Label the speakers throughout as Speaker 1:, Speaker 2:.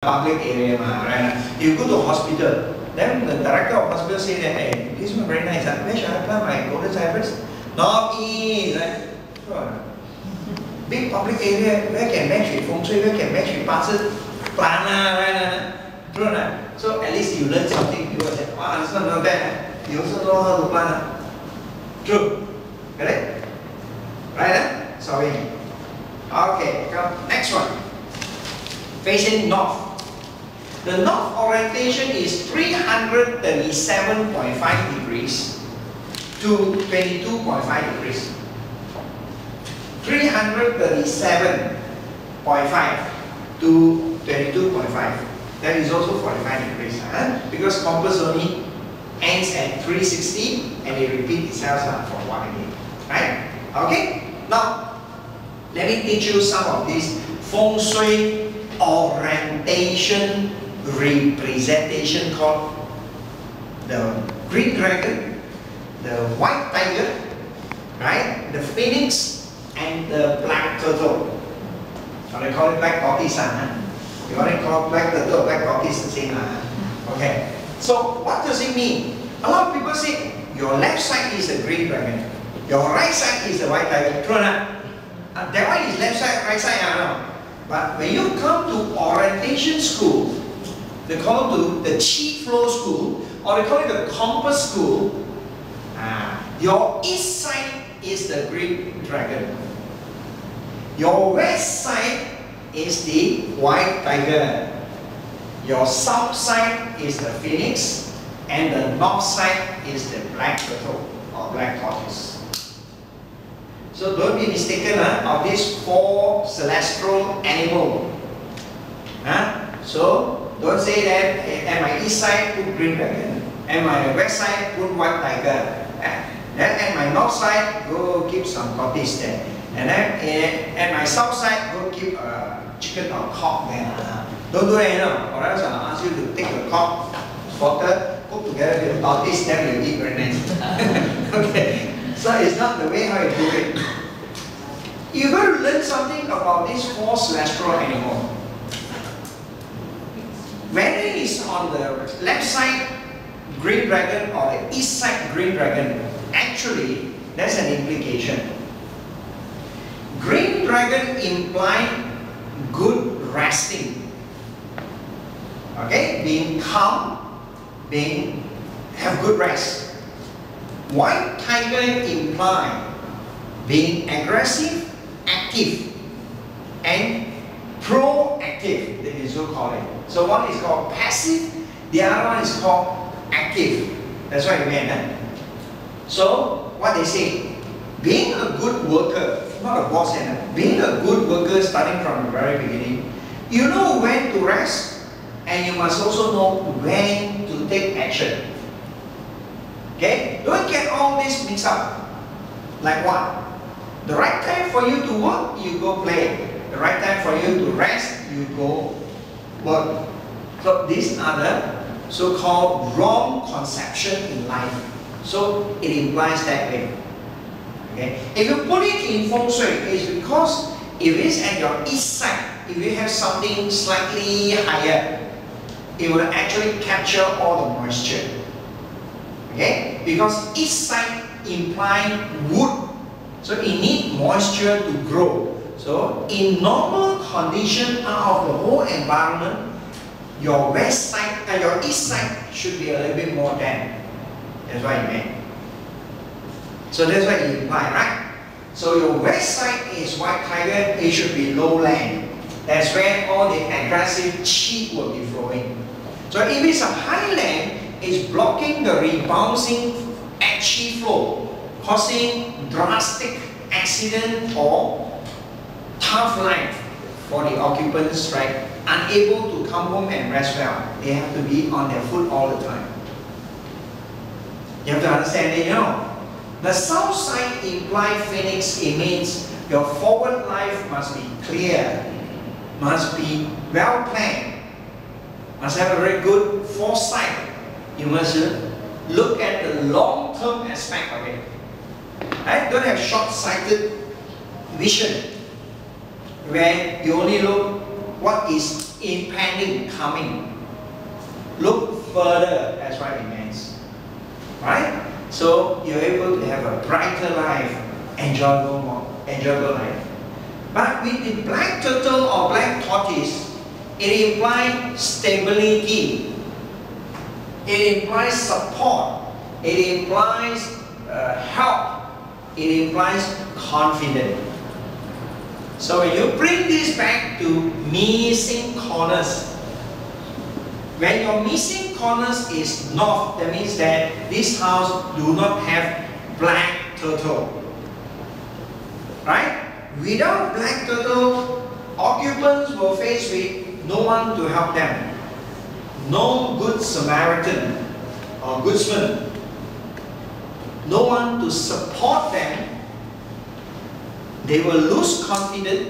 Speaker 1: public area, right? You go to hospital, then the director of hospital say that, hey, this one very nice. Where should I plant my golden cypress? Northeast, right? Sure. Big public area, where can match with feng-shui, where can match with passes, plant, right? True, right? So at least you learn something. People say, wow, it's not bad. You also know how to plant. True. Correct? Right? Sorry. Okay, come. Next one. Facing north. The north orientation is 337.5 degrees to 22.5 degrees. 337.5 to 22.5. That is also 45 degrees. Because compass only ends at 360 and it repeats itself for 1 again. Right? Okay? Now, let me teach you some of these feng shui orientation representation called the green dragon, the white tiger, right? The phoenix and the black turtle. So they call it black tortoise. You want to call black turtle, black tortoise the same. Okay. So what does it mean? A lot of people say your left side is the green dragon, your right side is the white tiger. True or not? That one is left side, right side. I know. But when you come to orientation school, they call it the chi flow school, or they call it the compass school. Your east side is the green dragon. Your west side is the white tiger. Your south side is the phoenix, and the north side is the black turtle or black tortoise. So don't be mistaken of these four celestial animals. So don't say that at my east side put green dragon, at my west side put white tiger, then at my north side go keep some tortoise there, and then at my south side go keep a chicken or cock there. Don't do it, or else I'll ask you to take the cock, spotted, put together with the tortoise, then you eat very nice. Okay, so it's not the way how you do it. You're going to learn something about these four celestial animals. Whether it's on the left side green dragon or the east side green dragon, actually there's an implication. Green dragon implies good resting. Okay, being calm, have good rest. White tiger implies being aggressive, active, and proactive, the Hindu call it. So one is called passive, the other one is called active. That's what it meant. So what they say, being a good worker, not a boss, being a good worker starting from the very beginning, you know when to rest, and you must also know when to take action. Okay? Don't get all this mixed up. Like what? The right time for you to work, you go play. The right time for you to rest, you go work. So these are the so-called wrong conception in life. So it implies that way. Okay? If you put it in feng shui, it's because if it's at your east side, if you have something slightly higher, it will actually capture all the moisture. Okay? Because east side implies wood, so it needs moisture to grow. So in normal condition out of the whole environment, your west side and your east side should be a little bit more damp. That's what it meant. So that's what it implies, right? So your west side is white tiger, it should be lowland. That's where all the aggressive chi will be flowing. So if it's a highland, it's blocking the rebounding chi flow, causing drastic accident or tough life for the occupants, right? Unable to come home and rest well. They have to be on their foot all the time. You have to understand it, you know. The south side implies phoenix. It means your forward life must be clear, must be well planned, must have a very good foresight. You must look at the long-term aspect of it. Right? Don't have short-sighted vision where you only look what is impending, coming. Look further, that's what it means. Right? So you're able to have a brighter life, enjoyable life. But with the black turtle or black tortoise, it implies stability. It implies support. It implies help. It implies confidence. So when you bring this back to missing corners, when your missing corners is north, that means that this house do not have black turtle. Right? Without black turtle, occupants will face with no one to help them. No good Samaritan or goodsman. No one to support them. They will lose confidence,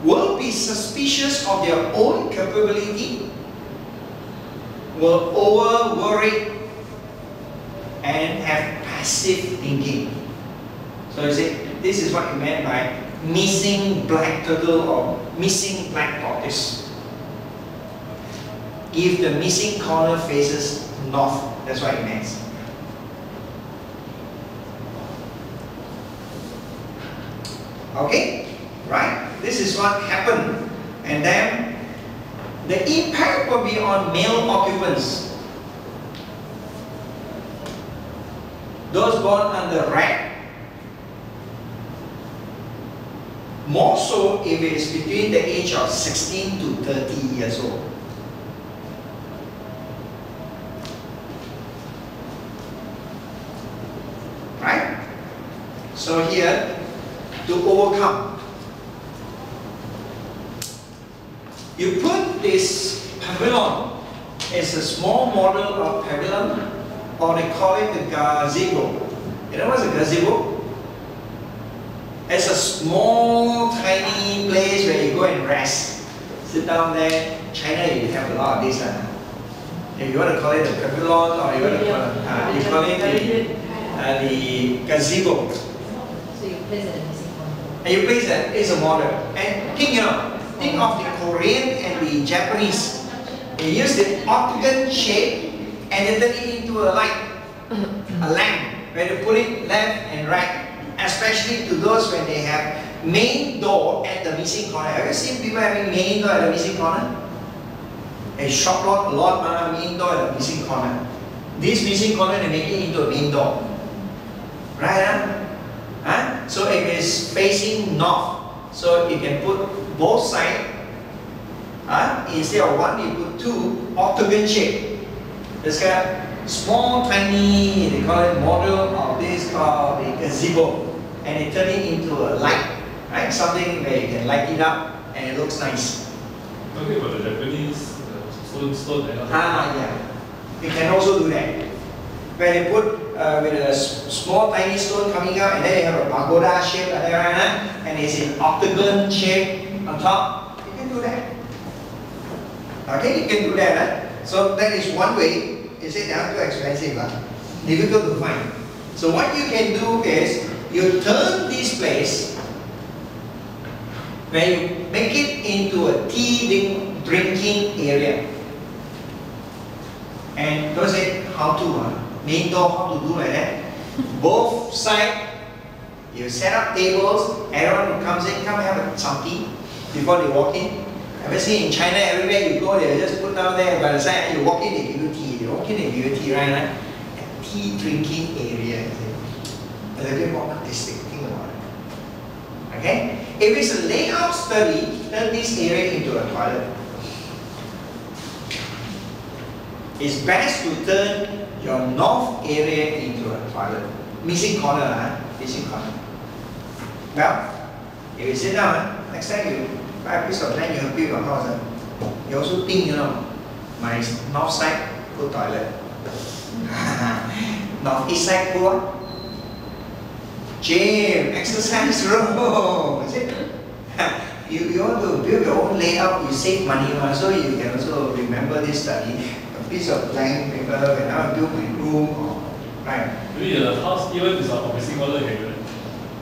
Speaker 1: will be suspicious of their own capability, will over-worry, and have passive thinking. So you see, this is what you meant by missing black turtle or missing black tortoise. If the missing corner faces north, that's what it means. Okay, right? This is what happened. And then the impact will be on male occupants. Those born under red. More so if it is between the age of 16 to 30 years old. Right? So here, to overcome, you put this pavilion as a small model of pavilion, or they call it the gazebo. You know what's a gazebo? It's a small, tiny place where you go and rest. Sit down there. China, you have a lot of this. If you want to call it a pavilion, or you want to call it the gazebo.
Speaker 2: So you place it in the same one.
Speaker 1: And you place that as a model. And think of the Korean and the Japanese. They use the octagon shape and they turn it into a light, a lamp, where they put it left and right. Especially to those when they have main door at the missing corner. Have you seen people having main door at the missing corner? A shop lot, main door at the missing corner. This missing corner, they make it into a main door. Right? So it is facing north. So you can put both sides. Instead of one, you put two, octagon shape. This kind of small, tiny, they call it model of this called the gazebo. And they turn it into a light. Right? Something where you can light it up and it looks nice.
Speaker 3: Talking about the Japanese stone and
Speaker 1: yeah. You can also do that. Where they put with a small tiny stone coming out, and then they have a pagoda shape like that, and it's in octagon shape on top. You can do that. Okay, you can do that. So that is one way. You say they are too expensive, difficult to find. So what you can do is you turn this place where you make it into a tea drinking area. And don't say how to main door, how to do like that. Both sides, you set up tables, everyone who comes in, come have some tea before they walk in. Have you seen in China, everywhere you go, they just put down there, by the side, you walk in, they give you tea. You walk in, they give you tea, right? A tea drinking area. A little bit more artistic, think about it. Okay? If it's a layout study, turn this area into a toilet. It's best to turn your north area into a toilet. Missing corner, missing corner. Well, if you sit down, next time you buy a piece of land, you build your house. You also think, my north side, put toilet. North east side, put what? Gym, exercise room. You want to build your own layout, you save money, so you can also remember this study. Piece of blank paper when I build my room, right?
Speaker 3: Maybe the house, even if it's a missing corner, you can do that.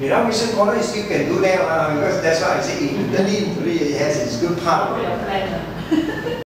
Speaker 1: Without vision corner, you still can do that because that's why I say in Italy it has its good part.
Speaker 2: Your plan.